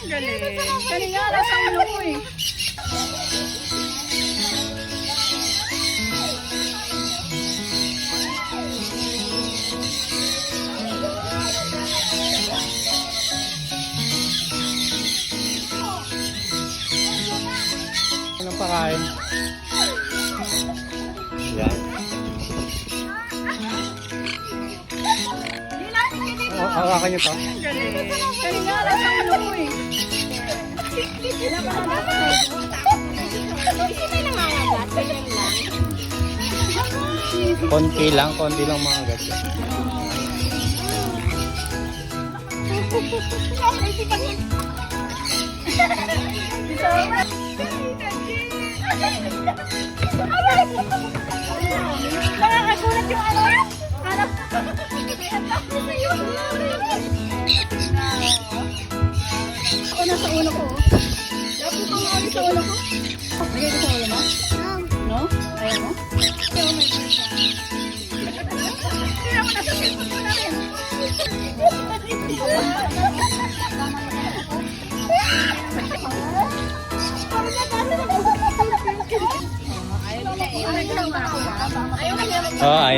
Galing. Kanina alas ang ulo ko eh. Anong pakain? Yan. Hawakan niyo to. Galing. Kanina alas ang ulo ko eh. Konti lang mga gadget. Nakakagulat yung ano? Hanap. Ako nasa ulo ko. Dapat kung ano sa ulo ko. Lagay ko sa ulo mo? No? Ayaw mo? Kaya ako nasa cellphone ko na rin. Ayaw na. Oh, ayan.